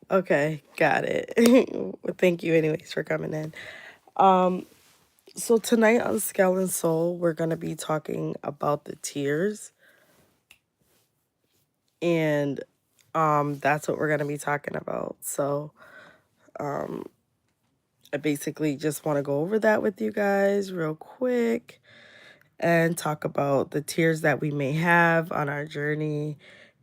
Okay, got it. Well, thank you anyways for coming in. So tonight on Scale and Soul, we're gonna be talking about the tears, and that's what we're gonna be talking about. So I basically just want to go over that with you guys real quick and talk about the tears that we may have on our journey.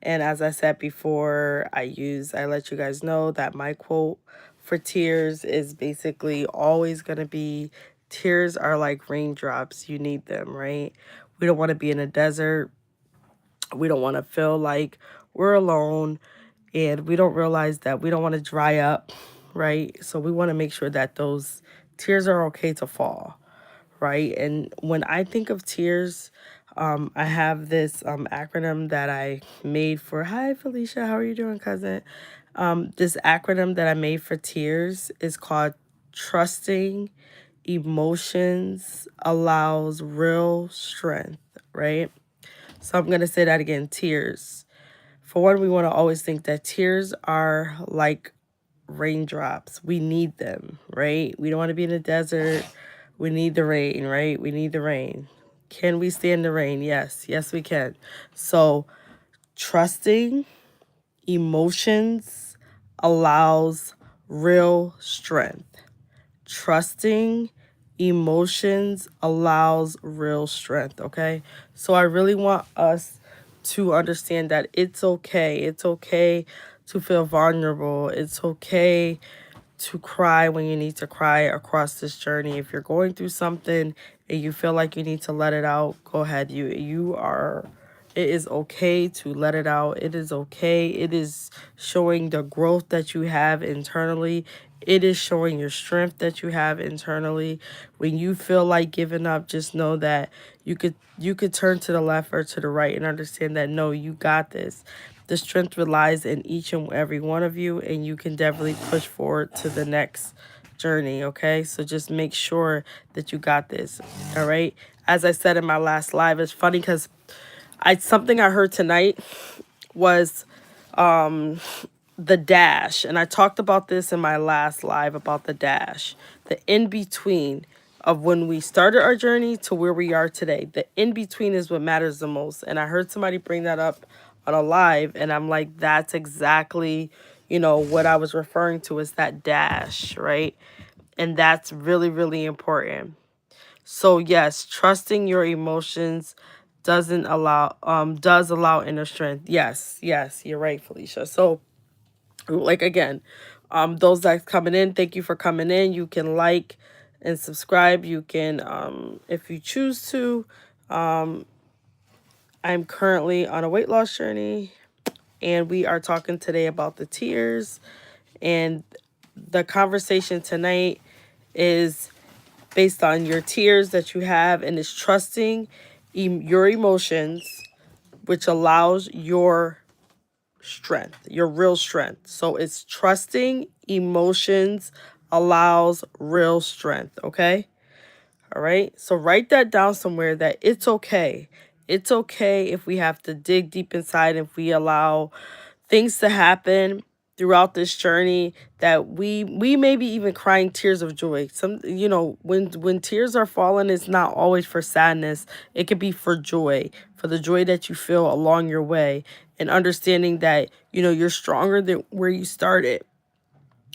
And as I said before, I let you guys know that my quote for tears is basically always going to be tears are like raindrops. You need them, right? We don't want to be in a desert. We don't want to feel like we're alone, and we don't realize that we don't want to dry up, right? So we want to make sure that those tears are okay to fall, right? And when I think of tears, I have this acronym that I made for, hi, Felicia, how are you doing, cousin? This acronym that I made for tears is called Trusting Emotions Allows Real Strength, right? So I'm going to say that again, tears. For one, we want to always think that tears are like raindrops. We need them, right? We don't want to be in the desert. We need the rain, right? We need the rain. Can we stand the rain? Yes. Yes, we can. So, trusting emotions allows real strength. Trusting emotions allows real strength, okay? So, I really want us to understand that it's okay. It's okay to feel vulnerable. It's okay to cry when you need to cry across this journey. If you're going through something and you feel like you need to let it out, go ahead. It is okay to let it out. It is okay. It is showing the growth that you have internally. It is showing your strength that you have internally. When you feel like giving up, just know that you could turn to the left or to the right and understand that no, you got this. The strength relies in each and every one of you, and you can definitely push forward to the next journey, okay? So just make sure that you got this, all right? As I said in my last live, it's funny because something I heard tonight was the dash, and I talked about this in my last live about the dash, the in between of when we started our journey to where we are today. The in between is what matters the most, and I heard somebody bring that up on a live, and I'm like, that's exactly, what I was referring to is that dash, right? And that's really, really important. So yes, trusting your emotions does allow inner strength. Yes, you're right, Felicia. So like again, those that's coming in, thank you for coming in. You can like and subscribe. You can, if you choose to. I'm currently on a weight loss journey, and we are talking today about the tears. And the conversation tonight is based on your tears that you have, and is trusting your emotions, which allows your strength, your real strength. So it's trusting emotions allows real strength, okay? All right? So write that down somewhere, that it's okay. It's okay if we have to dig deep inside, if we allow things to happen throughout this journey, that we may be even crying tears of joy. Some, when tears are falling, it's not always for sadness. It could be for joy, for the joy that you feel along your way, and understanding that you're stronger than where you started,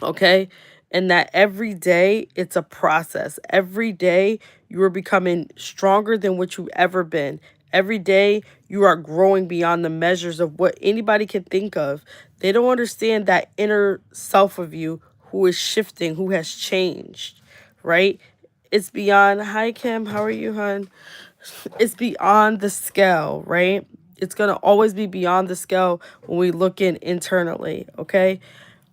okay? And that every day it's a process. Every day you are becoming stronger than what you've ever been. Every day you are growing beyond the measures of what anybody can think of. They don't understand that inner self of you who is shifting, who has changed, right? It's beyond, hi Kim, how are you, hon? It's beyond the scale, right? It's going to always be beyond the scale when we look in internally, okay?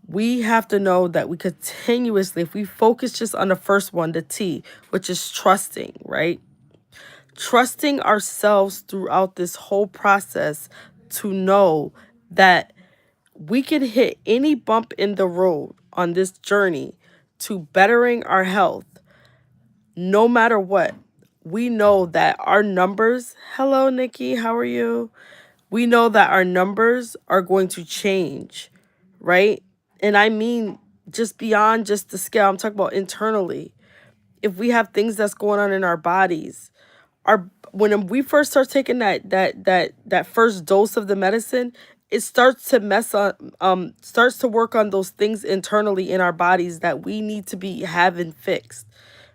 We have to know that we continuously, if we focus just on the first one, the T, which is trusting, right? Trusting ourselves throughout this whole process, to know that we can hit any bump in the road on this journey to bettering our health, no matter what. We know that our numbers, hello, Nikki, how are you? We know that our numbers are going to change, right? And I mean just beyond just the scale. I'm talking about internally. If we have things that's going on in our bodies, our when we first start taking that first dose of the medicine, it starts to starts to work on those things internally in our bodies that we need to be having fixed,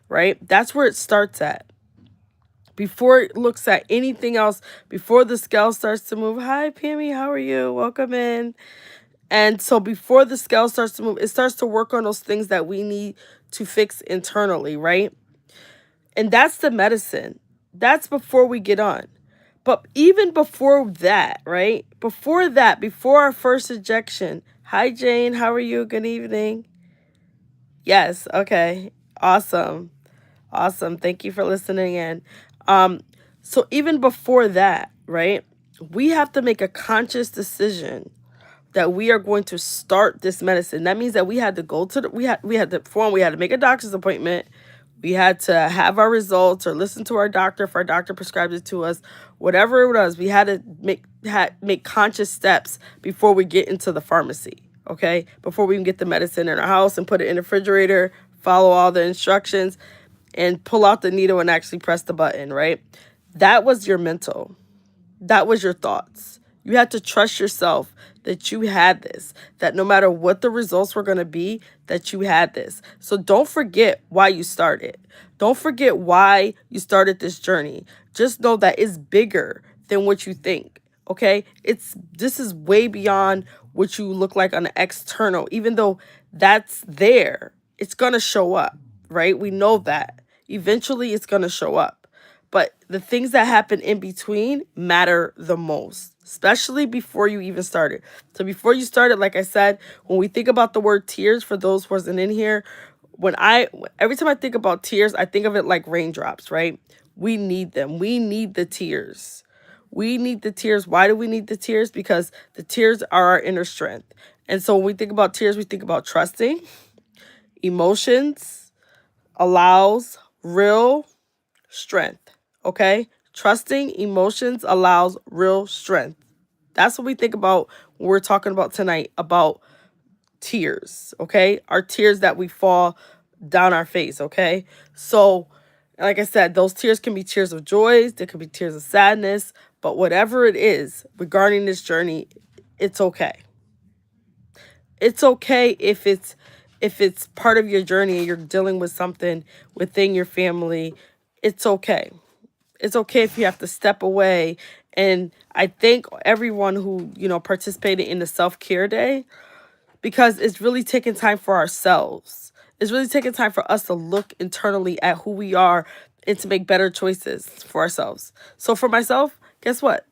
right? That's where it starts at. Before it looks at anything else, before the scale starts to move. Hi, Pammy, how are you? Welcome in. And so before the scale starts to move, it starts to work on those things that we need to fix internally, right? And that's the medicine. That's before we get on. But even before that, right? Before that, before our first injection. Hi, Jane. How are you? Good evening. Yes. Okay. Awesome. Awesome. Thank you for listening in. Um, so even before that, right? We have to make a conscious decision that we are going to start this medicine. That means that we had to go to we had to make a doctor's appointment. We had to have our results or listen to our doctor if our doctor prescribed it to us. Whatever it was, we had to make conscious steps before we get into the pharmacy. Okay, before we can get the medicine in our house and put it in the refrigerator, follow all the instructions, and pull out the needle and actually press the button. Right, that was your mental. That was your thoughts. You had to trust yourself that you had this, that no matter what the results were going to be, that you had this. So don't forget why you started. Don't forget why you started this journey. Just know that it's bigger than what you think. Okay? This is way beyond what you look like on the external. Even though that's there, it's going to show up, right? We know that. Eventually it's going to show up. But the things that happen in between matter the most, especially before you even started. So before you started, like I said, when we think about the word tears, for those who wasn't in here, every time I think about tears, I think of it like raindrops, right? We need them. We need the tears. We need the tears. Why do we need the tears? Because the tears are our inner strength. And so when we think about tears, we think about trusting, emotions, allows, real strength. Okay? Trusting emotions allows real strength. That's what we think about when we're talking about tonight about tears. Okay? Our tears that we fall down our face. Okay? So, like I said, those tears can be tears of joy, they could be tears of sadness, but whatever it is regarding this journey, it's okay. It's okay if it's part of your journey and you're dealing with something within your family. It's okay. It's okay if you have to step away. And I thank everyone who, participated in the self-care day, because it's really taking time for ourselves. It's really taking time for us to look internally at who we are and to make better choices for ourselves. So for myself, guess what?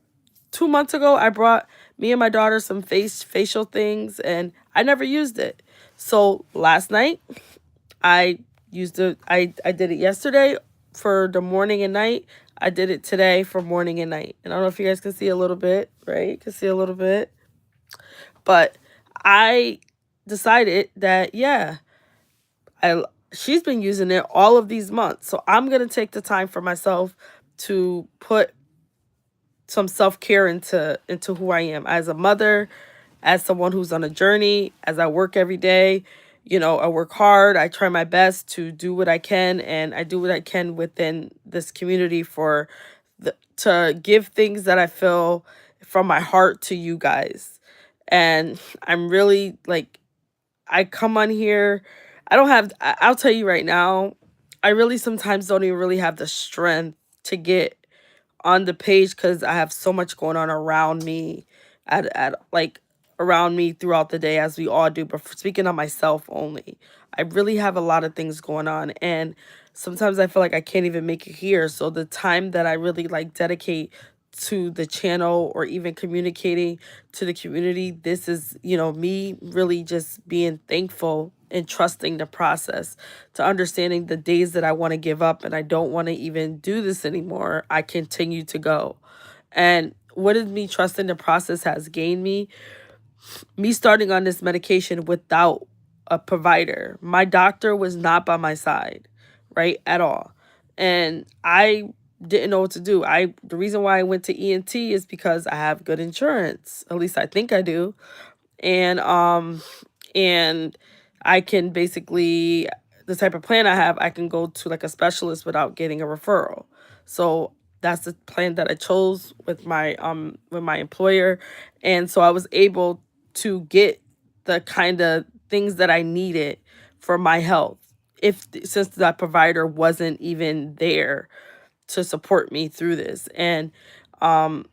2 months ago, I brought me and my daughter some facial things and I never used it. So last night, I used it. I did it yesterday for the morning and night. I did it today for morning and night. And I don't know if you guys can see a little bit, right? You can see a little bit. But I decided that, yeah, she's been using it all of these months. So I'm going to take the time for myself to put some self-care into who I am as a mother, as someone who's on a journey, as I work every day. I work hard. I try my best to do what I can, and I do what I can within this community to give things that I feel from my heart to you guys. And I'm really like, I come on here. I'll tell you right now, I really sometimes don't even really have the strength to get on the page because I have so much going on around me around me throughout the day, as we all do. But speaking on myself only, I really have a lot of things going on, and sometimes I feel like I can't even make it here. So the time that I really dedicate to the channel or even communicating to the community, this is, me really just being thankful and trusting the process, to understanding the days that I want to give up and I don't want to even do this anymore, I continue to go. And what is me trusting the process has gained me starting on this medication without a provider. My doctor was not by my side, right, at all. And I didn't know what to do. The reason why I went to ENT is because I have good insurance. At least I think I do. And And I can basically, the type of plan I have, I can go to like a specialist without getting a referral. So that's the plan that I chose with my employer. And so I was able to get the kind of things that I needed for my health, if since that provider wasn't even there to support me through this. And um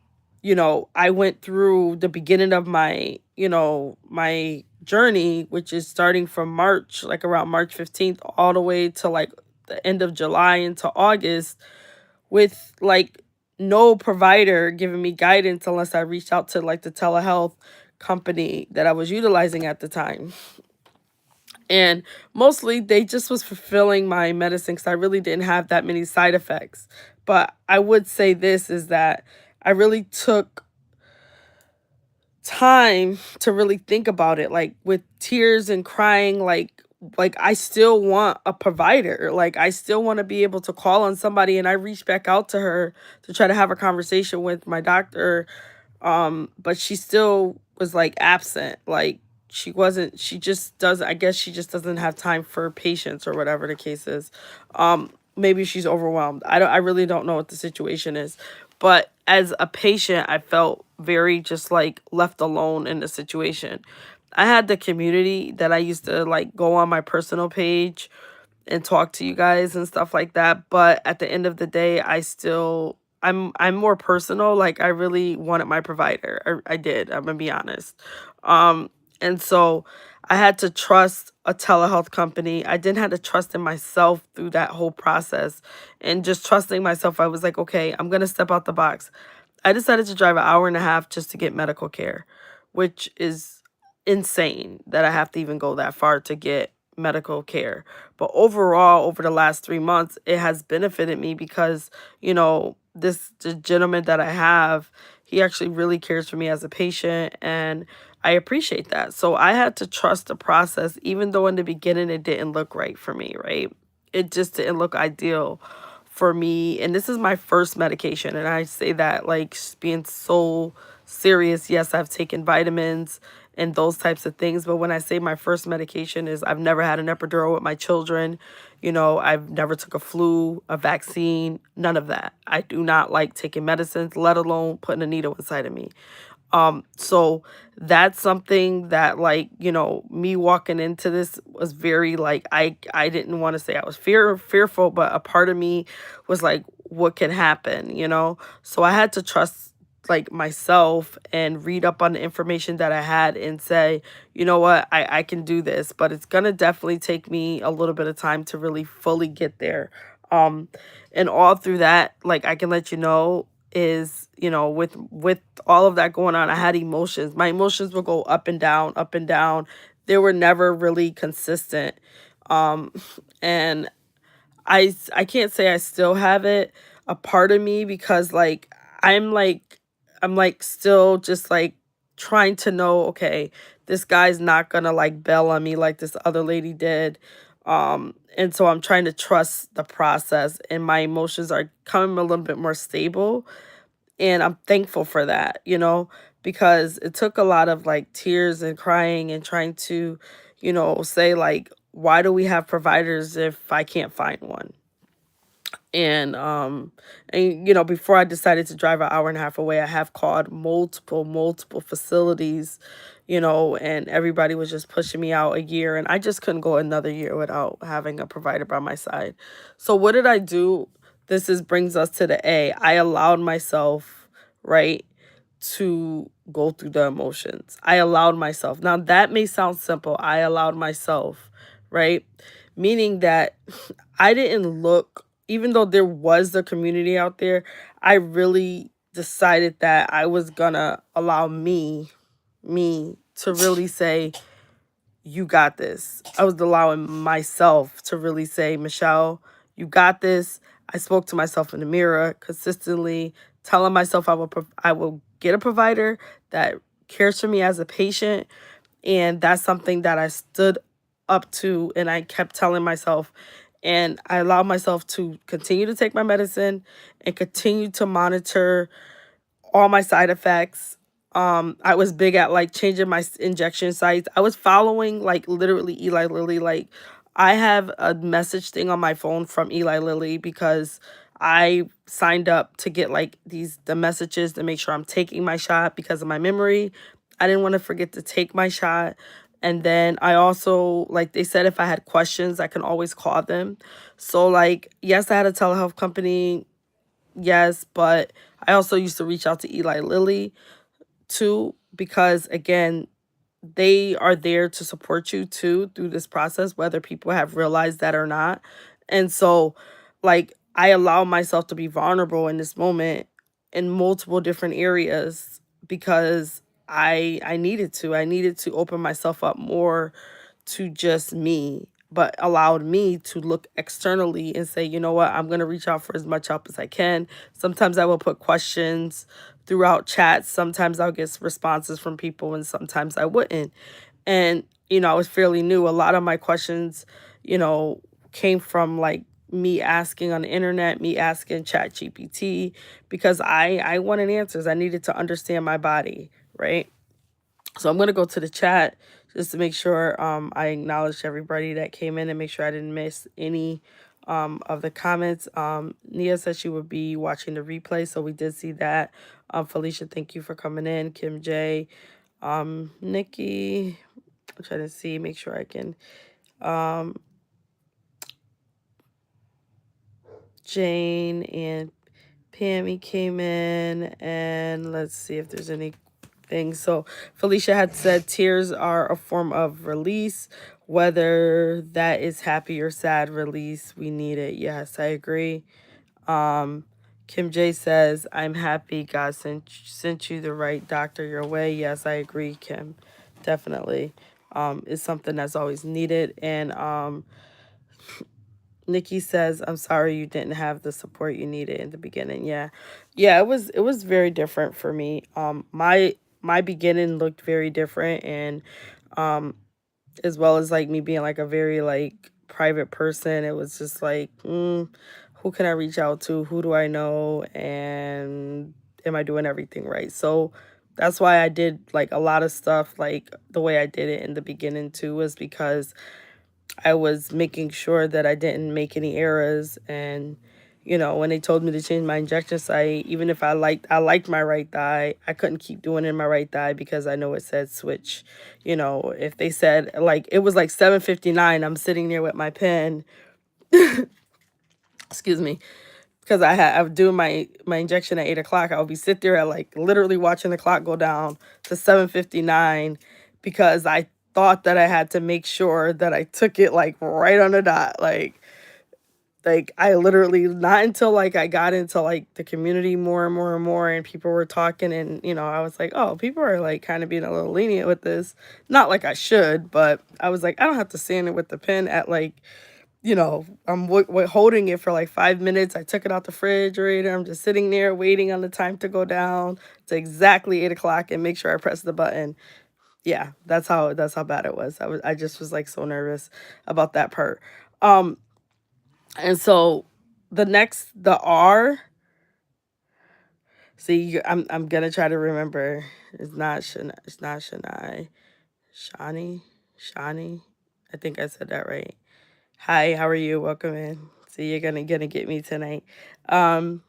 I went through the beginning of my, my journey, which is starting from March, like around March 15th, all the way to like the end of July into August, with like no provider giving me guidance unless I reached out to like the telehealth company that I was utilizing at the time. And mostly they just was fulfilling my medicine because I really didn't have that many side effects. But I would say this is that I really took time to really think about it, like with tears and crying, like I still want a provider, like I still want to be able to call on somebody. And I reached back out to her to try to have a conversation with my doctor, but she still was like absent, like she just does, I guess she just doesn't have time for patients or whatever the case is. Maybe she's overwhelmed. I really don't know what the situation is. But as a patient, I felt very just like left alone in the situation. I had the community that I used to like go on my personal page and talk to you guys and stuff like that. But at the end of the day, I'm more personal. Like I really wanted my provider. I did. I'm gonna be honest. Um, and so I had to trust a telehealth company. I didn't have to trust in myself through that whole process. And just trusting myself, I was like, okay, I'm gonna step out the box. I decided to drive an hour and a half just to get medical care, which is insane that I have to even go that far to get medical care. But overall, over the last 3 months, it has benefited me because, the gentleman that I have, he actually really cares for me as a patient, and I appreciate that. So I had to trust the process, even though in the beginning it didn't look right for me, right? It just didn't look ideal for me. And this is my first medication. And I say that like being so serious. Yes, I've taken vitamins and those types of things. But when I say my first medication is, I've never had an epidural with my children. I've never took a flu, a vaccine, none of that. I do not like taking medicines, let alone putting a needle inside of me. So that's something that, like, me walking into this was very like, I didn't want to say I was fearful, but a part of me was like, what can happen? So I had to trust like myself and read up on the information that I had and say, you know what, I can do this, but it's gonna definitely take me a little bit of time to really fully get there. Um, and all through that, like I can let you know, is with all of that going on, I had emotions. My emotions would go up and down, up and down. They were never really consistent. um and I can't say I still have it, a part of me, because like I'm like I'm like still just like trying to know, okay, this guy's not gonna like bail on me like this other lady did. And so I'm trying to trust the process, and my emotions are coming a little bit more stable, and I'm thankful for that, because it took a lot of like tears and crying and trying to, say like, why do we have providers if I can't find one? And before I decided to drive an hour and a half away, I have called multiple facilities, and everybody was just pushing me out a year, and I just couldn't go another year without having a provider by my side. So what did I do? This is brings us to the A. I allowed myself, right, to go through the emotions. I allowed myself. Now that may sound simple. I allowed myself, right? Meaning that I didn't look, even though there was a community out there, I really decided that I was gonna allow me to really say, you got this. I was allowing myself to really say, Michelle, you got this. I spoke to myself in the mirror consistently, telling myself I will get a provider that cares for me as a patient. And that's something that I stood up to, and I kept telling myself, and I allowed myself to continue to take my medicine and continue to monitor all my side effects. I was big at like changing my injection sites. I was following like literally Eli Lilly. Like I have a message thing on my phone from Eli Lilly because I signed up to get like the messages to make sure I'm taking my shot because of my memory. I didn't want to forget to take my shot. And then I also, like they said, if I had questions, I can always call them. So like, yes, I had a telehealth company. Yes, but I also used to reach out to Eli Lilly too, because again, they are there to support you too through this process, whether people have realized that or not. And so, like, I allow myself to be vulnerable in this moment in multiple different areas because I needed to. I needed to open myself up more to just me, but allowed me to look externally and say, you know what, I'm going to reach out for as much help as I can. Sometimes I will put questions throughout chats. Sometimes I'll get responses from people and sometimes I wouldn't. And, I was fairly new. A lot of my questions, came from like me asking on the internet, me asking Chat GPT, because I wanted answers. I needed to understand my body, right? So I'm gonna go to the chat just to make sure I acknowledge everybody that came in and make sure I didn't miss any of the comments. Nia said she would be watching the replay, so we did see that. Felicia, thank you for coming in. Kim J, Nikki, I'm trying to see, make sure I can. Jane and Pammy came in, and let's see if there's anything. So Felicia had said tears are a form of release, whether that is happy or sad release. We need it. Yes, I agree. Kim J says, I'm happy God sent you the right doctor your way. Yes, I agree, Kim. Definitely. It's something that's always needed. And Nikki says, I'm sorry you didn't have the support you needed in the beginning. Yeah. Yeah, it was very different for me. My beginning looked very different, and as well as like me being like a very like private person, it was just like, who can I reach out to? Who do I know? And am I doing everything right? So that's why I did like a lot of stuff like the way I did it in the beginning too, was because I was making sure that I didn't make any errors. And when they told me to change my injection site, even if I liked my right thigh, I couldn't keep doing it in my right thigh because I know it said switch. If they said like it was like 7:59, I'm sitting there with my pen, excuse me, because I was doing my injection at 8 o'clock. I would be sit there at like literally watching the clock go down to 7:59 because I thought that I had to make sure that I took it like right on the dot. Like I literally, not until like I got into like the community more and more and more and people were talking, and I was like, oh, people are like kind of being a little lenient with this. Not like I should, but I was like, I don't have to stand it with the pen at like, I'm holding it for like 5 minutes. I took it out the refrigerator. I'm just sitting there waiting on the time to go down to exactly 8 o'clock and make sure I press the button. Yeah, that's how bad it was. I just was like so nervous about that part. And so the R. See, I'm gonna try to remember. It's not Shana. It's not Shani. Shani. I think I said that right. Hi, how are you? Welcome in. See, you're gonna get me tonight. Um,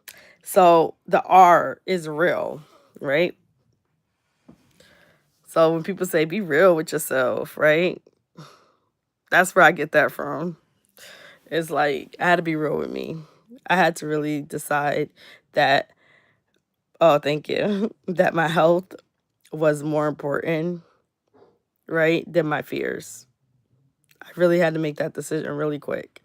so the R is real, right? So when people say be real with yourself, right? That's where I get that from. It's like I had to be real with me. I had to really decide that, oh, thank you, that my health was more important, right, than my fears. I really had to make that decision really quick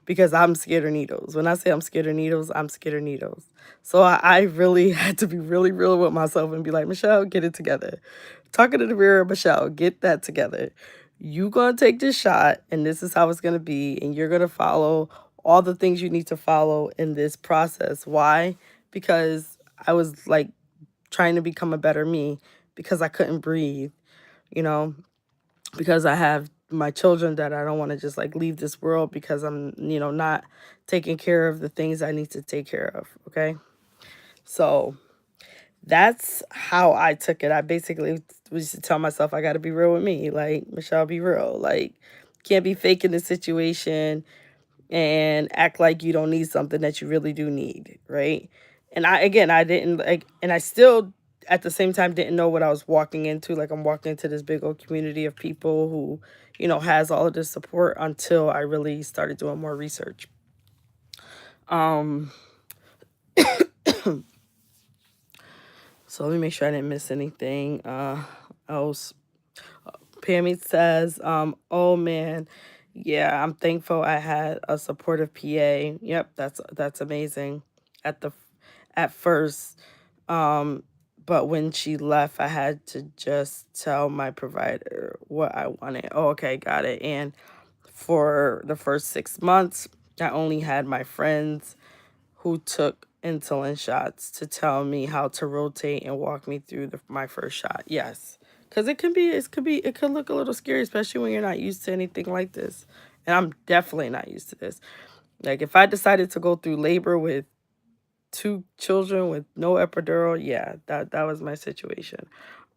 because I'm scared of needles. When I say I'm scared of needles, I'm scared of needles. So I really had to be really real with myself and be like, Michelle, get it together. Talking to the mirror, Michelle, get that together. You gonna take this shot, and this is how it's gonna be, and you're gonna follow all the things you need to follow in this process. Why? Because I was like trying to become a better me because I couldn't breathe, you know, because I have my children that I don't want to just like leave this world because I'm, not taking care of the things I need to take care of. Okay. So That's how I took it. I basically was to tell myself I got to be real with me. Like, Michelle, be real. Like, can't be faking the situation and act like you don't need something that you really do need, right? And I didn't like, and I still at the same time didn't know what I was walking into. Like, I'm walking into this big old community of people who, has all of this support until I really started doing more research. Um, so let me make sure I didn't miss anything else. Pammy says, oh man, yeah, I'm thankful I had a supportive PA. Yep, that's amazing. At the at first, um, but when she left, I had to just tell my provider what I wanted. Oh, okay, got it. And for the first 6 months, I only had my friends who took insulin shots to tell me how to rotate and walk me through my first shot. Yes, because it could look a little scary, especially when you're not used to anything like this. And I'm definitely not used to this. Like, if I decided to go through labor with two children with no epidural, yeah, that was my situation.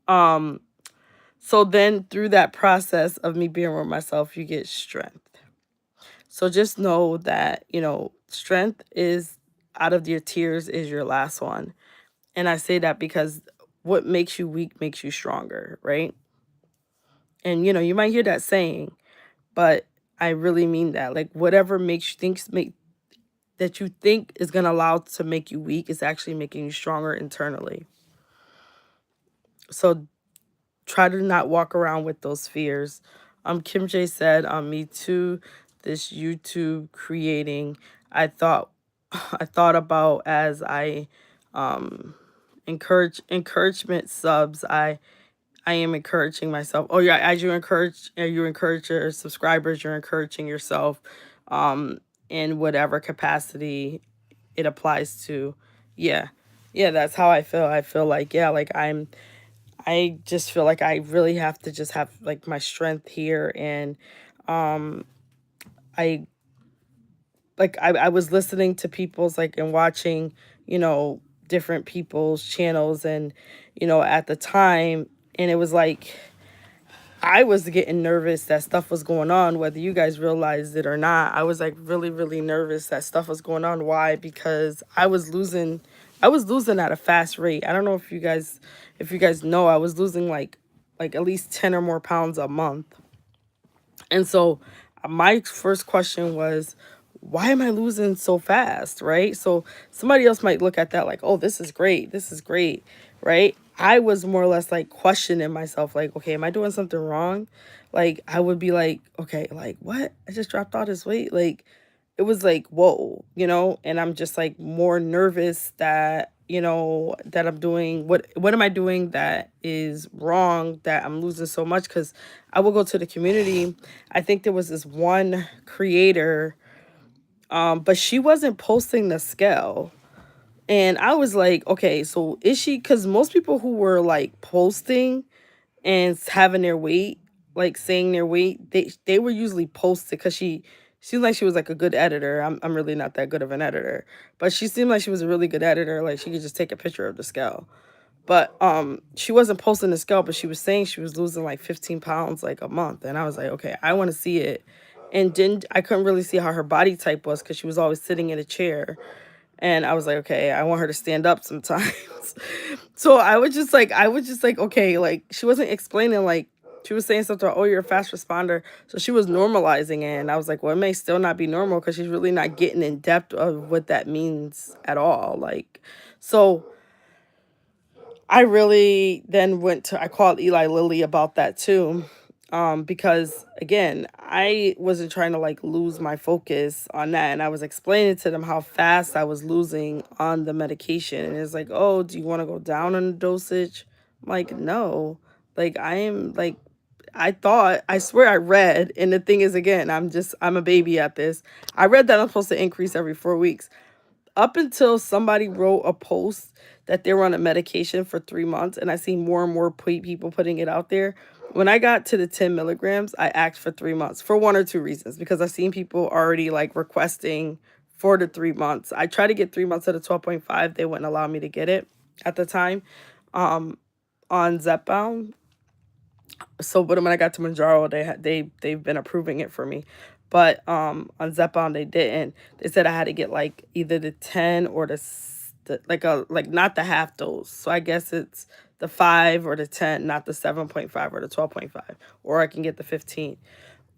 Um, so then through that process of me being with myself, you get strength. So just know that, strength is out of your tears is your last one. And I say that because what makes you weak makes you stronger, right? And you might hear that saying, but I really mean that. Like, whatever makes you make that you think is gonna allow to make you weak is actually making you stronger internally. So try to not walk around with those fears. Kim J said, me too, this YouTube creating, I thought I thought about as I um encouragement subs, I am encouraging myself. Oh yeah, as you encourage your subscribers, you're encouraging yourself um in whatever capacity it applies to. Yeah. Yeah, that's how I feel. I feel like, yeah, like I just feel like I really have to just have like my strength here. And um I I was listening to people's like and watching, different people's channels, and at the time, and it was like I was getting nervous that stuff was going on, whether you guys realized it or not. I was like really, really nervous that stuff was going on. Why? Because I was losing at a fast rate. I don't know if you guys know, I was losing like at least 10 or more pounds a month. And so my first question was, why am I losing so fast? Right. So somebody else might look at that like, oh, this is great. This is great. Right. I was more or less like questioning myself, like, okay, am I doing something wrong? Like, I would be like, okay, like, what? I just dropped all this weight. Like, it was like, whoa, and I'm just like more nervous that, that I'm doing what am I doing that is wrong, that I'm losing so much. Because I will go to the community. I think there was this one creator, but she wasn't posting the scale. And I was like, okay, so is she? Because most people who were like posting and having their weight, like saying their weight, they were usually posted because she seemed like she was like a good editor. I'm really not that good of an editor, but she seemed like she was a really good editor. Like, she could just take a picture of the scale. But she wasn't posting the scale, but she was saying she was losing like 15 pounds like a month. And I was like, okay, I want to see it. And didn't I couldn't really see how her body type was because she was always sitting in a chair. And I was like, okay, I want her to stand up sometimes. So I was just like, okay, like, she wasn't explaining, like, she was saying something, oh, you're a fast responder. So she was normalizing it. And I was like, well, it may still not be normal because she's really not getting in depth of what that means at all. Like, so I really then I called Eli Lilly about that too. Because again, I wasn't trying to like lose my focus on that. And I was explaining to them how fast I was losing on the medication. And it's like, oh, do you want to go down on the dosage? I'm like, no. Like, I swear I read, and the thing is, again, I'm a baby at this. I read that I'm supposed to increase every 4 weeks up until somebody wrote a post that they were on a medication for 3 months, and I see more and more people putting it out there. When I got to the 10 milligrams, I asked for 3 months for one or two reasons, because I've seen people already like requesting 4 to 3 months. I tried to get 3 months at a 12.5. They wouldn't allow me to get it. at the time, on Zepbound. So, but when I got to Mounjaro, they've been approving it for me, but on Zepbound they didn't. They said I had to get like either the 10 or like a like not the half dose. So I guess it's the 5 or the 10, not the 7.5 or the 12.5, or I can get the 15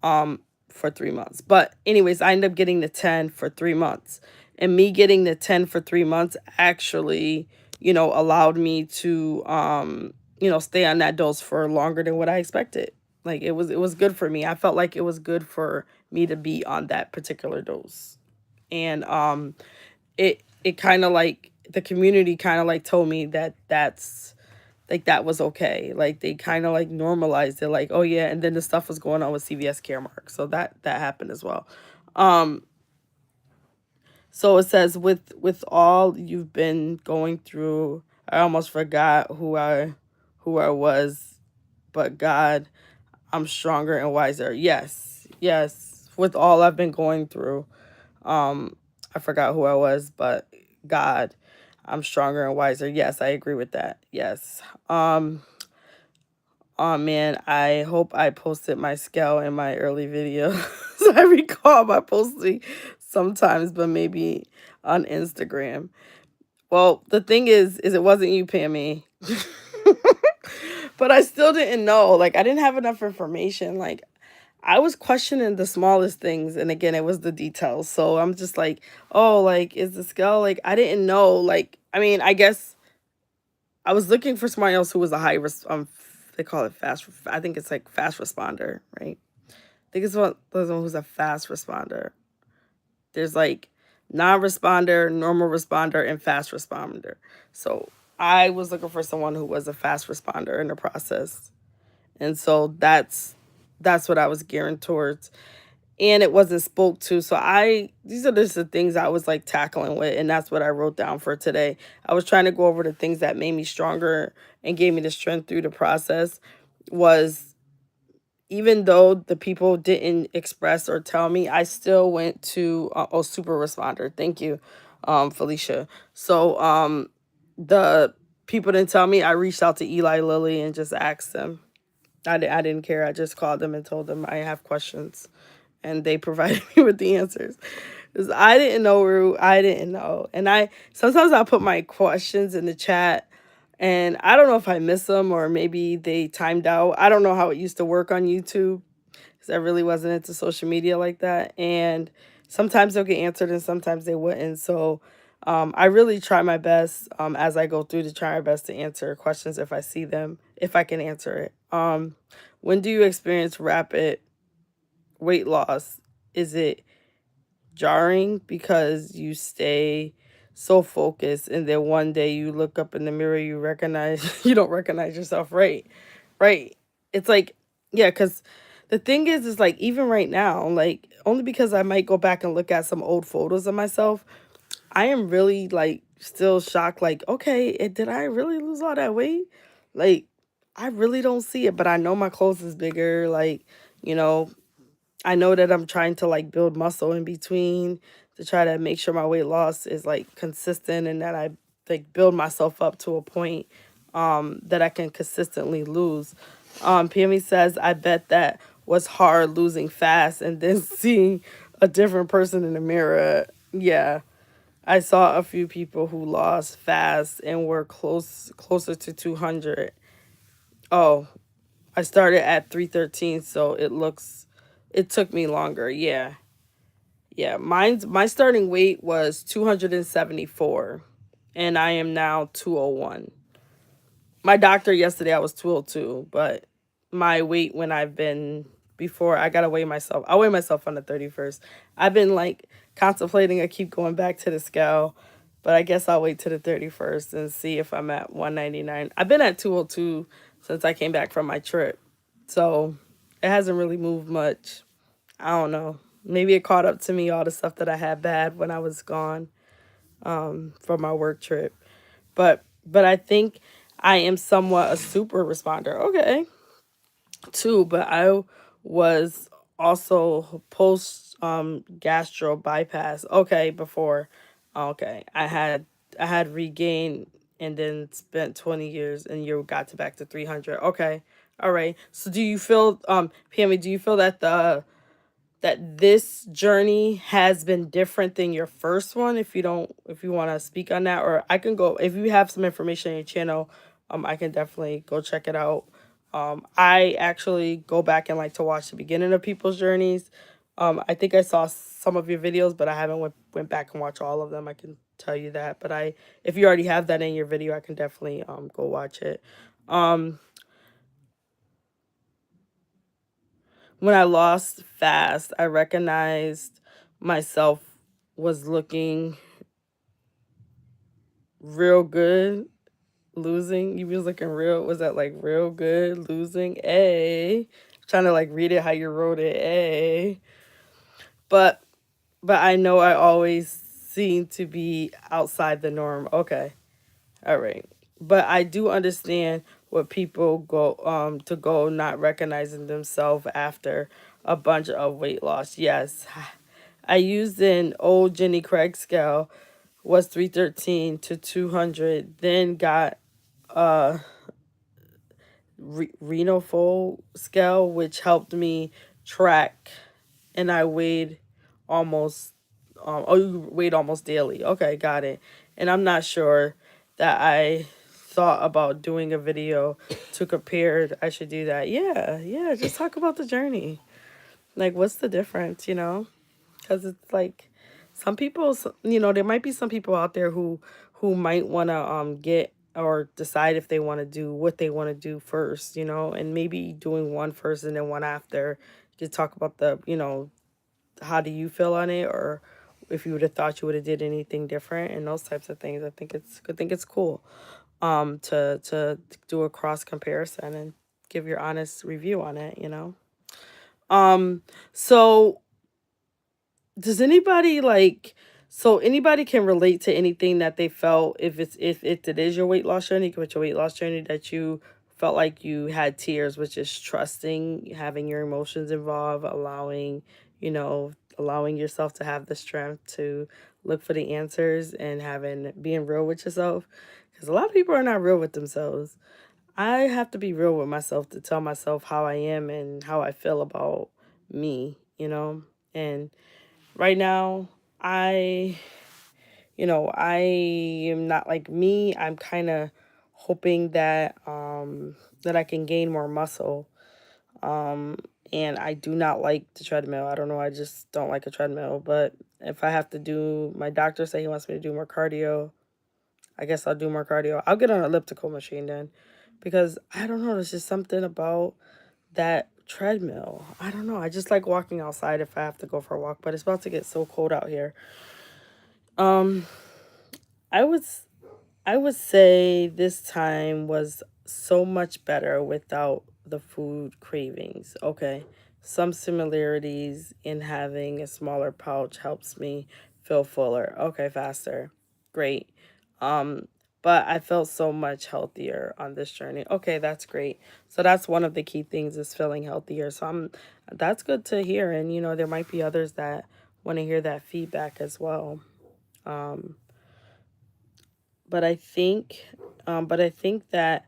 for 3 months. But anyways, I ended up getting the 10 for 3 months. And me getting the 10 for 3 months actually, allowed me to stay on that dose for longer than what I expected. Like it was good for me. I felt like it was good for me to be on that particular dose. And it kind of like the community kind of like told me that that's like that was okay. Like they kind of like normalized it, like, oh yeah, and then the stuff was going on with CVS Caremark. So that happened as well. Um so it says with all you've been going through, I almost forgot who I was, but God, I'm stronger and wiser. Yes. Yes. With all I've been going through, um I forgot who I was, but God, I'm stronger and wiser. Yes, I agree with that. Yes. Oh man, I hope I posted my scale in my early video. So I recall my posting sometimes, but maybe on Instagram. Well, the thing is it wasn't you, Pammy. But I still didn't know. Like I didn't have enough information. Like I was questioning the smallest things, and again, it was the details. So I'm just like, oh, like is the scale like I didn't know. Like I mean, I guess I was looking for somebody else who was a they call it fast. I think it's like fast responder, right? I think it's one there's one who's a fast responder. There's like non-responder, normal responder, and fast responder. So I was looking for someone who was a fast responder in the process, and so that's what I was gearing towards. And it wasn't spoke to. So these are just the things I was like tackling with, and that's what I wrote down for today. I was trying to go over the things that made me stronger and gave me the strength through the process. Was even though the people didn't express or tell me, I still went to super responder. Thank you, Felicia. So the people didn't tell me. I reached out to Eli Lilly and just asked them. I didn't care. I just called them and told them I have questions, and they provided me with the answers. 'Cause I didn't know, Rue. I didn't know. And I sometimes I put my questions in the chat, and I don't know if I miss them or maybe they timed out. I don't know how it used to work on YouTube because I really wasn't into social media like that. And sometimes they'll get answered and sometimes they wouldn't. So I really try my best as I go through to try my best to answer questions if I see them, if I can answer it. When do you experience rapid weight loss? Is it jarring because you stay so focused and then one day you look up in the mirror, you recognize you don't recognize yourself, right? Right. It's like, yeah, because the thing is like even right now, like only because I might go back and look at some old photos of myself, I am really like still shocked, like, okay, did I really lose all that weight? Like I really don't see it, but I know my clothes is bigger, like, you know, I know that I'm trying to like build muscle in between to try to make sure my weight loss is like consistent and that I like build myself up to a point that I can consistently lose. PME says, I bet that was hard losing fast and then seeing a different person in the mirror. Yeah. I saw a few people who lost fast and were closer to 200. Oh, I started at 313, so it took me longer. Yeah. Yeah, my starting weight was 274 and I am now 201. My doctor yesterday I was 202, but my weight when I've been before I gotta weigh myself. I'll weigh myself on the 31st. I've been like contemplating. I keep going back to the scale, but I guess I'll wait to the 31st and see if I'm at 199. I've been at 202 since I came back from my trip. So it hasn't really moved much. I don't know. Maybe it caught up to me all the stuff that I had bad when I was gone from my work trip. But I think I am somewhat a super responder. Okay, too. But I was also post gastro bypass. Okay, before. Okay, I had regained and then spent 20 years and you got to back to 300. Okay. All right. So do you feel, Pammy, do you feel that this journey has been different than your first one? If you don't, if you want to speak on that, or I can go, if you have some information on your channel, I can definitely go check it out. I actually go back and like to watch the beginning of people's journeys. I think I saw some of your videos, but I haven't went back and watched all of them. I can tell you that. But if you already have that in your video, I can definitely go watch it. Um, when I lost fast, I recognized myself was looking real good losing. You was looking real, was that like real good losing? A trying to like read it how you wrote it. A but I know I always seem to be outside the norm. Okay. All right. But I do understand what people go to go not recognizing themselves after a bunch of weight loss. Yes. I used an old Jenny Craig scale, was 313 to 200, then got a renal scale, which helped me track, and I weighed almost, oh, you weighed almost daily. Okay, got it. And I'm not sure that I thought about doing a video to compare. I should do that. Yeah, yeah, just talk about the journey. Like, what's the difference, you know? Because it's like some people, you know, there might be some people out there who might want to get or decide if they want to do what they want to do first, you know, and maybe doing one first and then one after. Just talk about the, you know, how do you feel on it, or if you would have thought you would have did anything different and those types of things. I think it's cool to do a cross comparison and give your honest review on it, you know. So does anybody like, so anybody can relate to anything that they felt, if it is your weight loss journey, with your weight loss journey, that you felt like you had tears, which is trusting, having your emotions involved, allowing, you know, allowing yourself to have the strength to look for the answers, and having, being real with yourself, because a lot of people are not real with themselves. I have to be real with myself to tell myself how I am and how I feel about me, you know. And right now, I, you know, I am not like me. I'm kind of hoping that that I can gain more muscle. Um and I do not like the treadmill. I don't know, I just don't like a treadmill, but if I have to do, my doctor say he wants me to do more cardio, I guess I'll do more cardio. I'll get on an elliptical machine then, because I don't know, there's just something about that treadmill. I don't know. I just like walking outside if I have to go for a walk, but it's about to get so cold out here. Um, I was I would say this time was so much better without the food cravings. Okay. Some similarities in having a smaller pouch helps me feel fuller. Okay, faster. Great. Um, but I felt so much healthier on this journey. Okay, that's great. So that's one of the key things, is feeling healthier. So that's good to hear. And you know, there might be others that want to hear that feedback as well. Um, but I think that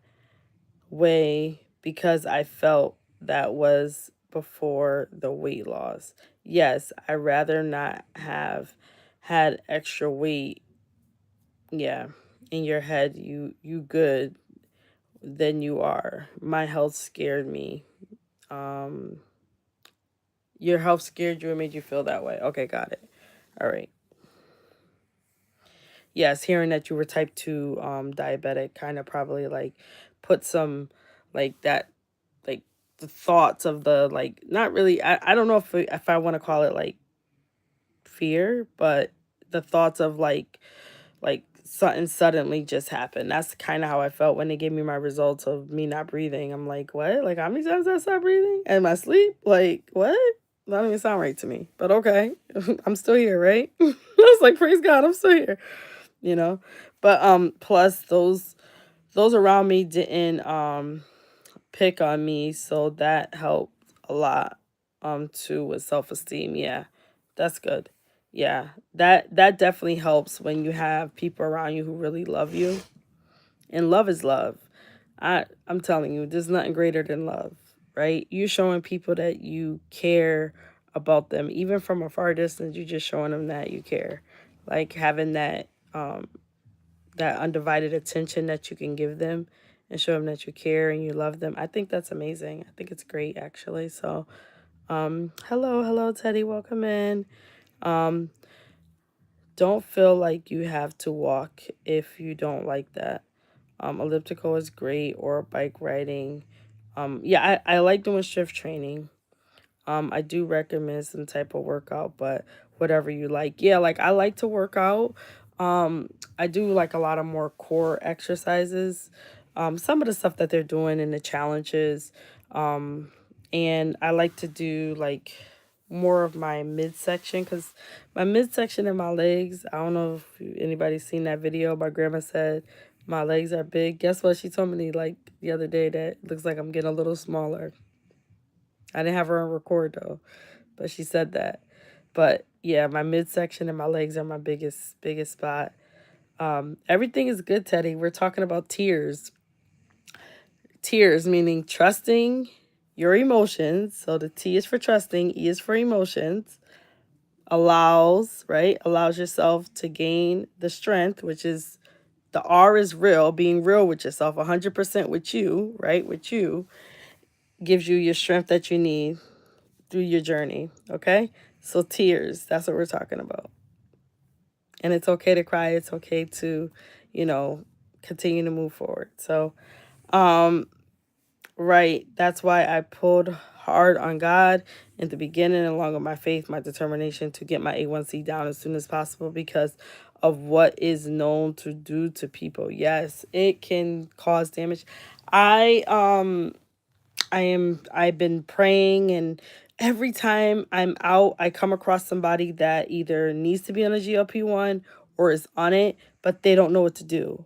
way because I felt that was before the weight loss. Yes, I rather not have had extra weight. Yeah, in your head, you good than you are. My health scared me. Um, your health scared you and made you feel that way. Okay, got it. All right. Yes, hearing that you were type 2 diabetic kind of probably like put some, like that, like the thoughts of the, like, not really, I don't know if I want to call it like fear, but the thoughts of like something suddenly just happened. That's kind of how I felt when they gave me my results of me not breathing. I'm like, what? Like, how many times did I stop breathing? And my sleep? Like, what? That don't even sound right to me. But okay. I'm still here, right? I was like, praise God, I'm still here, you know. But plus those around me didn't pick on me, so that helped a lot too with self-esteem. Yeah, that's good. Yeah, that definitely helps when you have people around you who really love you. And love is love. I'm telling you, there's nothing greater than love, right? You're showing people that you care about them, even from a far distance. You're just showing them that you care, like having that undivided attention that you can give them and show them that you care and you love them. I think that's amazing. I think it's great, actually. So, hello, Teddy. Welcome in. Um, don't feel like you have to walk if you don't like that. Elliptical is great, or bike riding. Yeah, I like doing strength training. I do recommend some type of workout, but whatever you like. Yeah, like I like to work out. I do like a lot of more core exercises. Some of the stuff that they're doing in the challenges. Um, and I like to do like more of my midsection because my midsection and my legs. I don't know if anybody's seen that video. My grandma said my legs are big. Guess what? She told me like the other day that it looks like I'm getting a little smaller. I didn't have her on record though, but she said that. But yeah, my midsection and my legs are my biggest spot. Everything is good, Teddy. We're talking about tears. Tears meaning trusting your emotions. So the T is for trusting, E is for emotions. Allows, right? Allows yourself to gain the strength, which is the R is real, being real with yourself, 100% with you, right? With you gives you your strength that you need through your journey. Okay. So tears, that's what we're talking about. And it's okay to cry. It's okay to, you know, continue to move forward. So, um, right. That's why I pulled hard on God in the beginning, along with my faith, my determination to get my A1C down as soon as possible because of what is known to do to people. Yes, it can cause damage. I I've been praying, and every time I'm out I come across somebody that either needs to be on a GLP-1 or is on it, but they don't know what to do,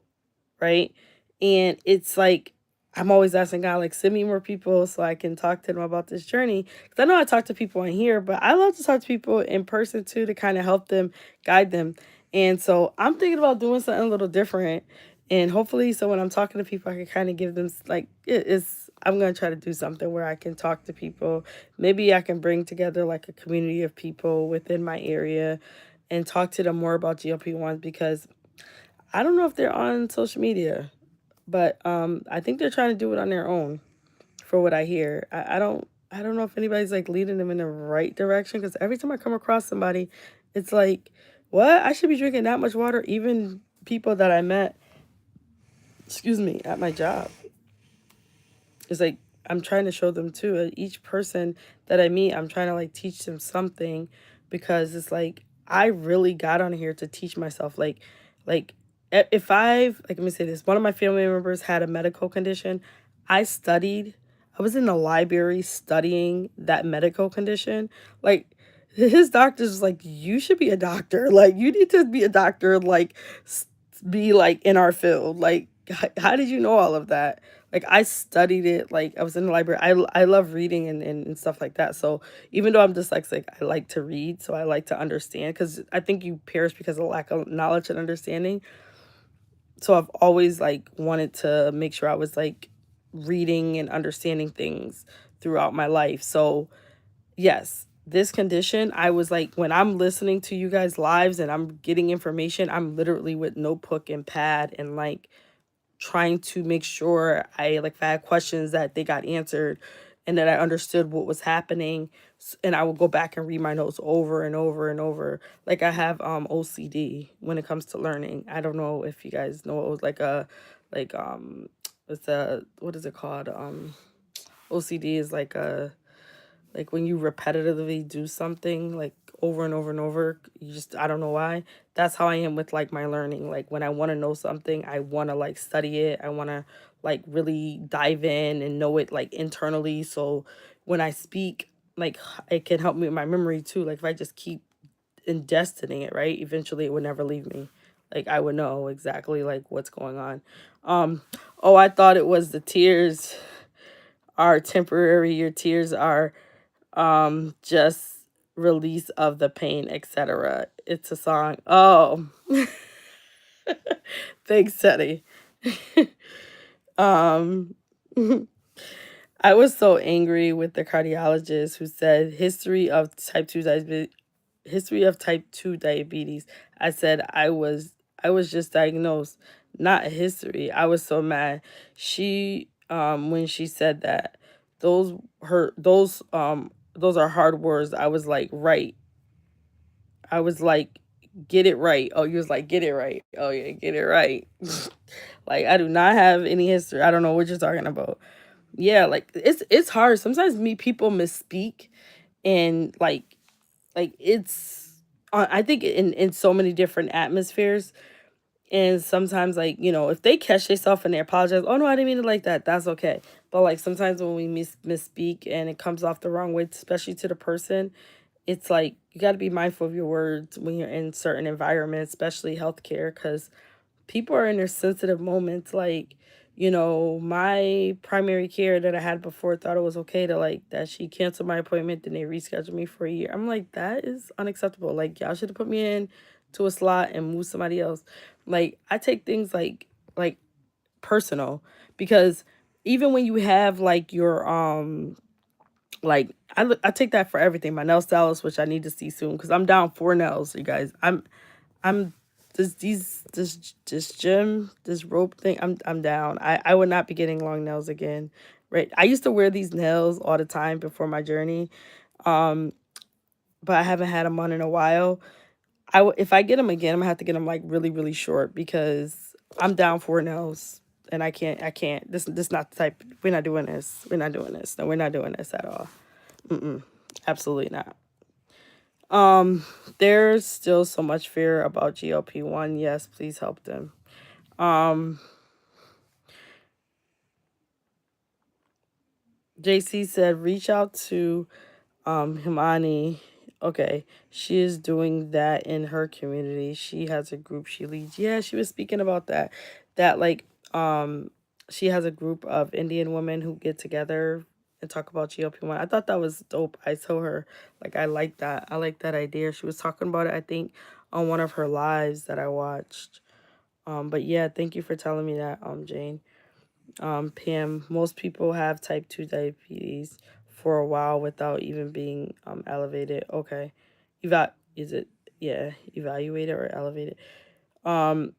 right? And it's like I'm always asking God, like, send me more people so I can talk to them about this journey. Because I know I talk to people on here, but I love to talk to people in person too to kind of help them, guide them. And so I'm thinking about doing something a little different. And hopefully, so when I'm talking to people, I can kind of give them, like, it's, I'm going to try to do something where I can talk to people. Maybe I can bring together like a community of people within my area and talk to them more about GLP-1s because I don't know if they're on social media, but I think they're trying to do it on their own for what I hear. I don't know if anybody's like leading them in the right direction because every time I come across somebody, it's like, what? I should be drinking that much water. Even people that I met, excuse me, at my job. It's like I'm trying to show them too. Each person that I meet, I'm trying to like teach them something because it's like I really got on here to teach myself. Like if I've like let me say this, one of my family members had a medical condition. I studied. I was in the library studying that medical condition. Like his doctor's was like, you should be a doctor. Like you need to be a doctor. Like be like in our field. Like how did you know all of that? Like I studied it, like I was in the library. I love reading and stuff like that. So even though I'm dyslexic, I like to read, so I like to understand because I think you perish because of lack of knowledge and understanding. So I've always like wanted to make sure I was like reading and understanding things throughout my life. So yes, this condition, I was like, when I'm listening to you guys lives and I'm getting information, I'm literally with notebook and pad and like trying to make sure I like if I had questions that they got answered and that I understood what was happening, and I would go back and read my notes over and over and over. Like I have OCD when it comes to learning. I don't know if you guys know it was like a like it's a what is it called? OCD is like when you repetitively do something like over and over and over, you just I don't know why. That's how I am with like my learning. Like when I want to know something, I want to like study it. I want to like really dive in and know it like internally, so when I speak, like it can help me with my memory too. Like if I just keep ingesting it, right, eventually it would never leave me. Like I would know exactly like what's going on. Oh, I thought it was the tears are temporary. Your tears are just release of the pain, etc. It's a song. Oh, thanks, Teddy. um I was so angry with the cardiologist who said history of type 2 diabetes. I said I was just diagnosed, not a history. I was so mad. She when she said that, those are hard words. I was like, right. I was like, get it right. Oh, you was like, get it right. Oh yeah, get it right. Like, I do not have any history. I don't know what you're talking about. Yeah, like it's hard. Sometimes me people misspeak, and like it's I think in so many different atmospheres. And sometimes, like, if they catch themselves and they apologize, oh no, I didn't mean it like that, that's okay. But like sometimes when we misspeak and it comes off the wrong way, especially to the person, it's like you got to be mindful of your words when you're in certain environments, especially healthcare, because people are in their sensitive moments. Like, my primary care that I had before thought it was okay to, like, that she canceled my appointment, then they rescheduled me for a year. I'm like, that is unacceptable. Like, y'all should have put me in to a slot and moved somebody else. Like, I take things like personal, because even when you have like your like I take that for everything. My nail stylist, which I need to see soon, because I'm down 4 nails, you guys. I'm this gym, this rope thing, I'm down. I would not be getting long nails again. Right. I used to wear these nails all the time before my journey. Um, but I haven't had them on in a while. If I get them again, I'm gonna have to get them like really, really short, because I'm down 4 nails and I can't. This not the type. We're not doing this. We're not doing this. No, we're not doing this at all. Mm-mm. Absolutely not. There's still so much fear about GLP-1. Yes, please help them. Um, JC said reach out to Himani. Okay, she is doing that in her community. She has a group she leads. Yeah, she was speaking about that. That like she has a group of Indian women who get together and talk about GLP-1. I thought that was dope. I told her, like, I like that. I like that idea. She was talking about it, I think, on one of her lives that I watched. But yeah, thank you for telling me that, Jane. Pam, most people have type 2 diabetes for a while without even being elevated. Okay. Is it, yeah, evaluated or elevated? Um,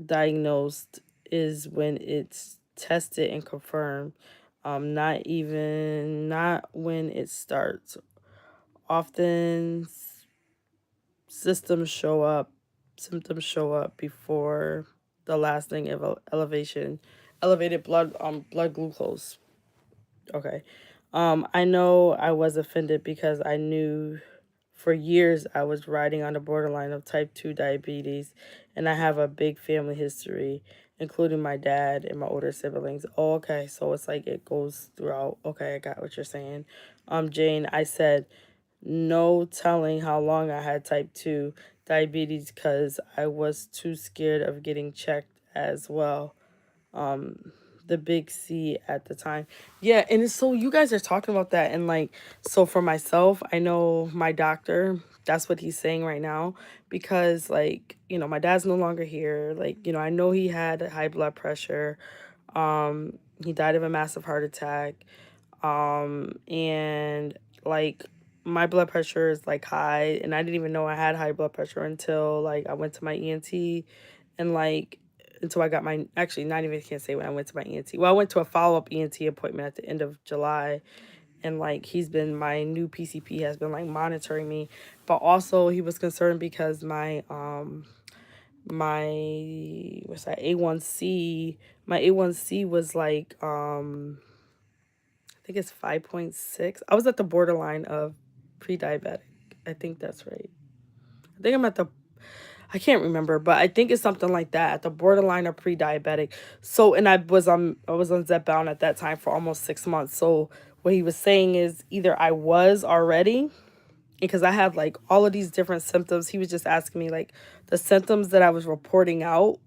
Diagnosed is when it's tested and confirmed. Not when it starts. Often systems show up, symptoms show up before the lasting elevated blood glucose. Okay. I know I was offended because I knew for years I was riding on the borderline of type 2 diabetes, and I have a big family history, including my dad and my older siblings. Oh, okay. So it's like it goes throughout. Okay, I got what you're saying. Jane, I said no telling how long I had type 2 diabetes because I was too scared of getting checked as well. Um, the big C at the time. Yeah, and so you guys are talking about that, and like, so for myself, I know my doctor, that's what he's saying right now, because like, my dad's no longer here. Like, I know he had high blood pressure. He died of a massive heart attack. And like my blood pressure is like high, and I didn't even know I had high blood pressure until like I went to my ENT, and like until I got my, actually not even, can't say when I went to my ENT. Well, I went to a follow-up ENT appointment at the end of July, and like he's been, my new PCP has been like monitoring me, but also he was concerned because my what's that, A1C, my A1C was like I think it's 5.6. I was at the borderline of pre-diabetic. I think that's right. I think I'm at the, I can't remember, but I think it's something like that, at the borderline of pre-diabetic. So, and I was on Zepbound at that time for almost 6 months. So what he was saying is either I was already, because I had like all of these different symptoms. He was just asking me like the symptoms that I was reporting out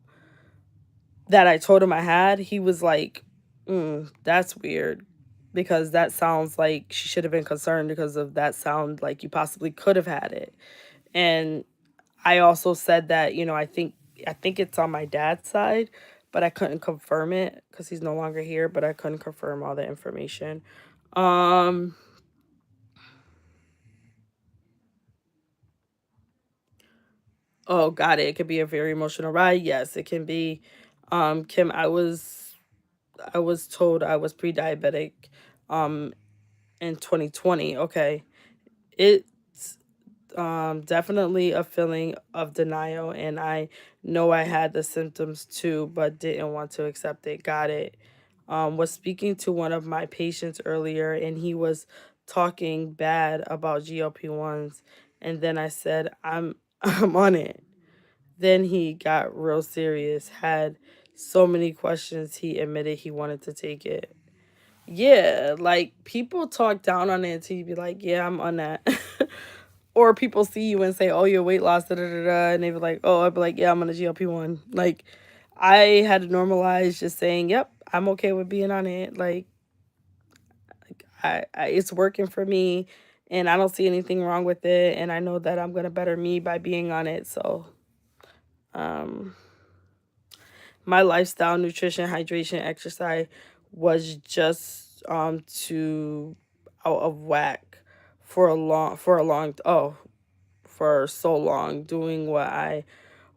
that I told him I had. He was like, that's weird, because that sounds like she should have been concerned, because of that sound like you possibly could have had it. And I also said that, I think it's on my dad's side, but I couldn't confirm it because he's no longer here, but I couldn't confirm all the information. Um, oh, got it. It could be a very emotional ride. Yes, it can be. Kim, I was told I was pre-diabetic um in 2020. Okay. It's definitely a feeling of denial, and I know I had the symptoms too, but didn't want to accept it. Got it. Was speaking to one of my patients earlier, and he was talking bad about GLP-1s, and then I said I'm on it. Then he got real serious, had so many questions. He admitted he wanted to take it. Yeah, like people talk down on it until you be like, yeah, I'm on that. Or people see you and say, oh, your weight loss, da da da da, and they be like, oh, I'd be like, yeah, I'm on a GLP-1. Like, I had to normalize just saying, yep, I'm okay with being on it. Like, it's working for me, and I don't see anything wrong with it, and I know that I'm gonna better me by being on it. So, um, my lifestyle, nutrition, hydration, exercise was just too out of whack for so long, doing what I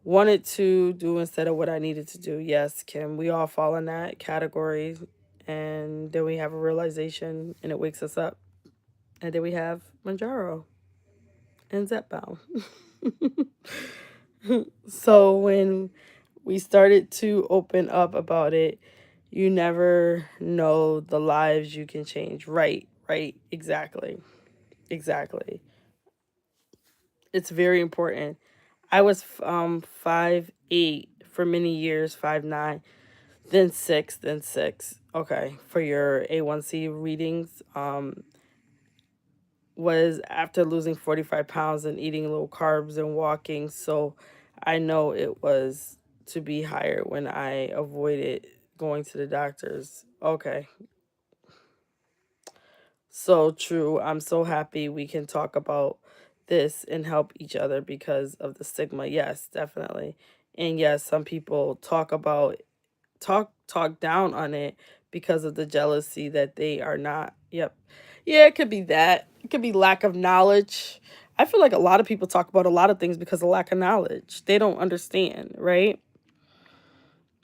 wanted to do instead of what I needed to do. Yes, Kim, we all fall in that category, and then we have a realization and it wakes us up. And then we have Mounjaro and Zepbound. So when we started to open up about it, you never know the lives you can change. Right, right, exactly. Exactly. It's very important. I was 5'8" for many years, 5'9", then 6, then 6. Okay, for your A1C readings, was after losing 45 pounds and eating low carbs and walking. So I know it was to be higher when I avoided going to the doctors. Okay, so true. I'm so happy we can talk about this and help each other because of the stigma. Yes, definitely. And yes, some people talk down on it because of the jealousy that they are not. Yep. Yeah, it could be that. It could be lack of knowledge. I feel like a lot of people talk about a lot of things because of lack of knowledge. They don't understand, right?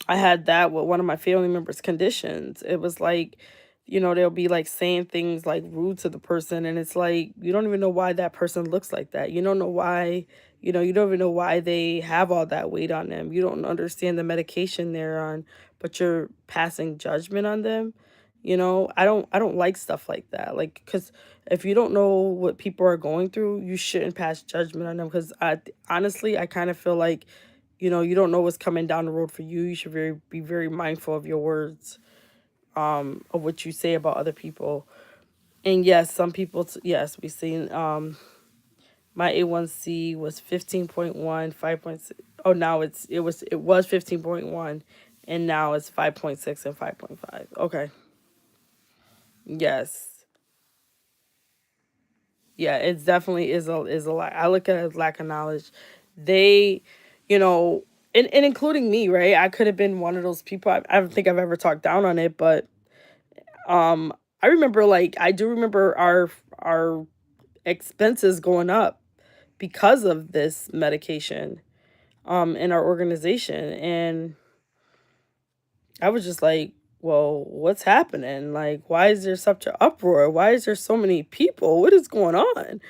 I had that with one of my family members' conditions. It was like, they'll be like saying things like rude to the person, and it's like you don't even know why that person looks like that. You don't know why, you don't even know why they have all that weight on them. You don't understand the medication they're on, but you're passing judgment on them. I don't like stuff like that. Like, cuz if you don't know what people are going through, you shouldn't pass judgment on them, cuz I honestly I kind of feel like you don't know what's coming down the road for you. You should be very mindful of your words, of what you say about other people. And yes, some people, yes, we seen, my A1C was 15.1, 5.6. Oh, now it was 15.1, and now it's 5.6 and 5.5. Okay. Yes. Yeah, it definitely is a lack. I look at it as lack of knowledge. They, you know, and including me, right? I could have been one of those people. I don't think I've ever talked down on it, but um, I remember, like, I do remember our expenses going up because of this medication in our organization, and I was just like, well, what's happening? Like, why is there such an uproar? Why is there so many people? What is going on?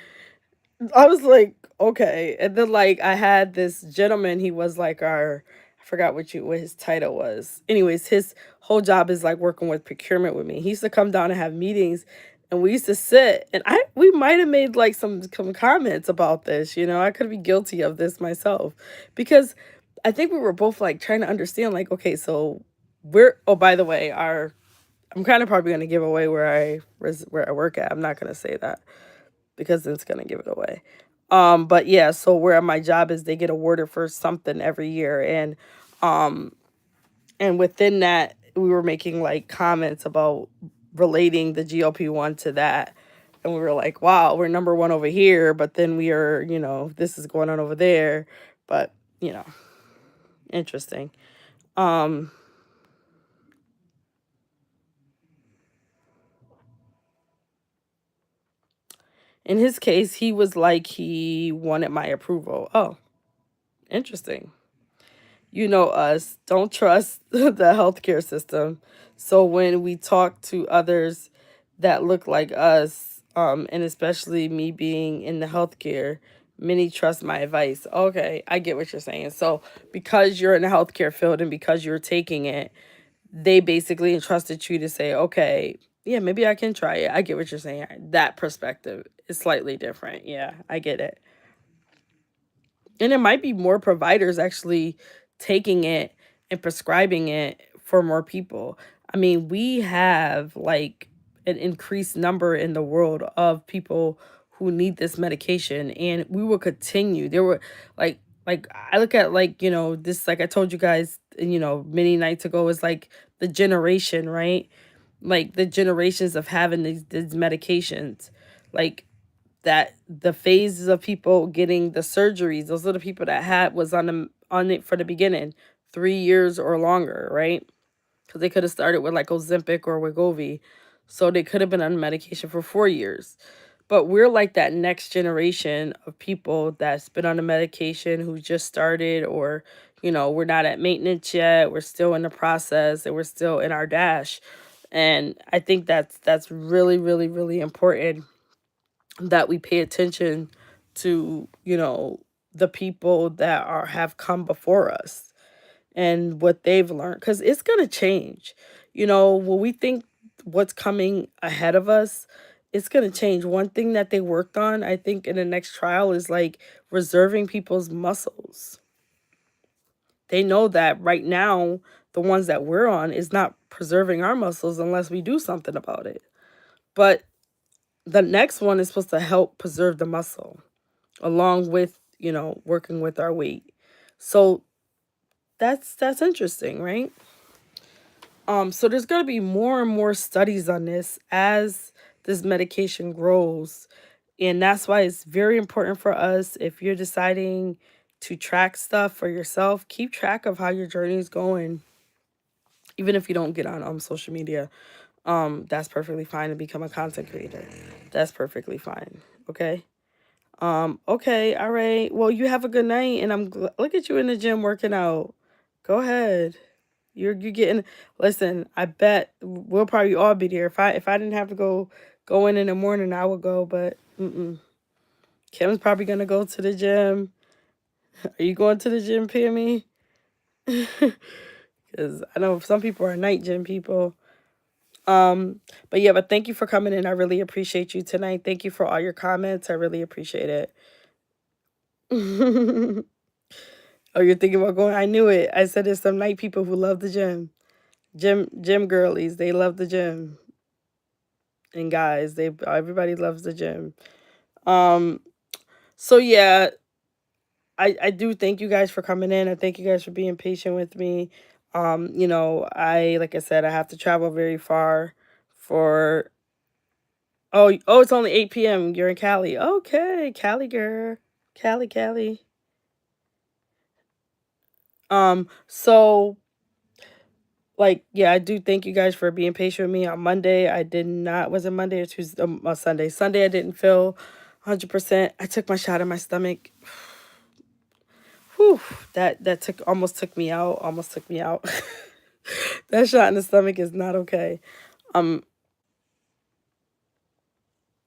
I was like, okay. And then like I had this gentleman, he was like I forgot what his title was. Anyways, his whole job is like working with procurement with me. He used to come down and have meetings, and we used to sit, and we might have made like some comments about this, I could be guilty of this myself. Because I think we were both like trying to understand, like, okay, so oh, by the way, I'm kind of probably gonna give away where I work at. I'm not gonna say that because it's gonna give it away. But yeah, so where my job is, they get awarded for something every year, um, and within that, we were making like comments about relating the GLP-1 to that, and we were like, "Wow, we're number one over here," but then we are, this is going on over there, but you know, interesting. Um, In his case, he was like he wanted my approval. Oh, interesting. You know us, don't trust the healthcare system. So when we talk to others that look like us, and especially me being in the healthcare, many trust my advice. Okay, I get what you're saying. So because you're in the healthcare field and because you're taking it, they basically entrusted you to say, okay, yeah, maybe I can try it. I get what you're saying. That perspective is slightly different. Yeah, I get it. And it might be more providers actually taking it and prescribing it for more people. I mean, we have like an increased number in the world of people who need this medication, and we will continue. There were like I look at, like, this, like I told you guys, many nights ago, is like the generation, right? Like the generations of having these medications. Like that the phases of people getting the surgeries, those are the people that had was on it for the beginning, 3 years or longer, right? Because they could have started with like Ozempic or Wegovy, so they could have been on medication for 4 years. But we're like that next generation of people that's been on the medication, who just started, or we're not at maintenance yet, we're still in the process, and we're still in our dash. And I think that's really, really, really important that we pay attention to, the people that have come before us and what they've learned, because it's going to change. When we think what's coming ahead of us, it's going to change. One thing that they worked on, I think, in the next trial is like reserving people's muscles. They know that right now, the ones that we're on is not preserving our muscles unless we do something about it. But the next one is supposed to help preserve the muscle, along with, working with our weight. So that's interesting, right? So there's going to be more and more studies on this as this medication grows. And that's why it's very important for us, if you're deciding to track stuff for yourself, keep track of how your journey is going. Even if you don't get on social media, that's perfectly fine to become a content creator. That's perfectly fine. Okay. Okay, all right. Well, you have a good night, and look at you in the gym working out. Go ahead. You're getting. Listen, I bet we'll probably all be there. If I didn't have to go in the morning, I would go. But Kim's probably gonna go to the gym. Are you going to the gym, Pammy? Because I know some people are night gym people. But yeah, but thank you for coming in. I really appreciate you tonight. Thank you for all your comments. I really appreciate it. Oh, you're thinking about going? I knew it. I said there's some night people who love the gym. Gym girlies, they love the gym. And guys, everybody loves the gym. Um, so yeah, I do thank you guys for coming in. I thank you guys for being patient with me. I, like I said, I have to travel very far for. Oh, it's only 8 p.m. You're in Cali. Okay, Cali girl. Cali. So, like, yeah, I do thank you guys for being patient with me. On Monday, I did not. Was it Monday or Tuesday? Sunday. Sunday, I didn't feel 100%. I took my shot in my stomach. Whew, that took me out. Almost took me out. That shot in the stomach is not okay. Um.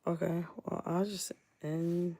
Okay. Well, I'll just end.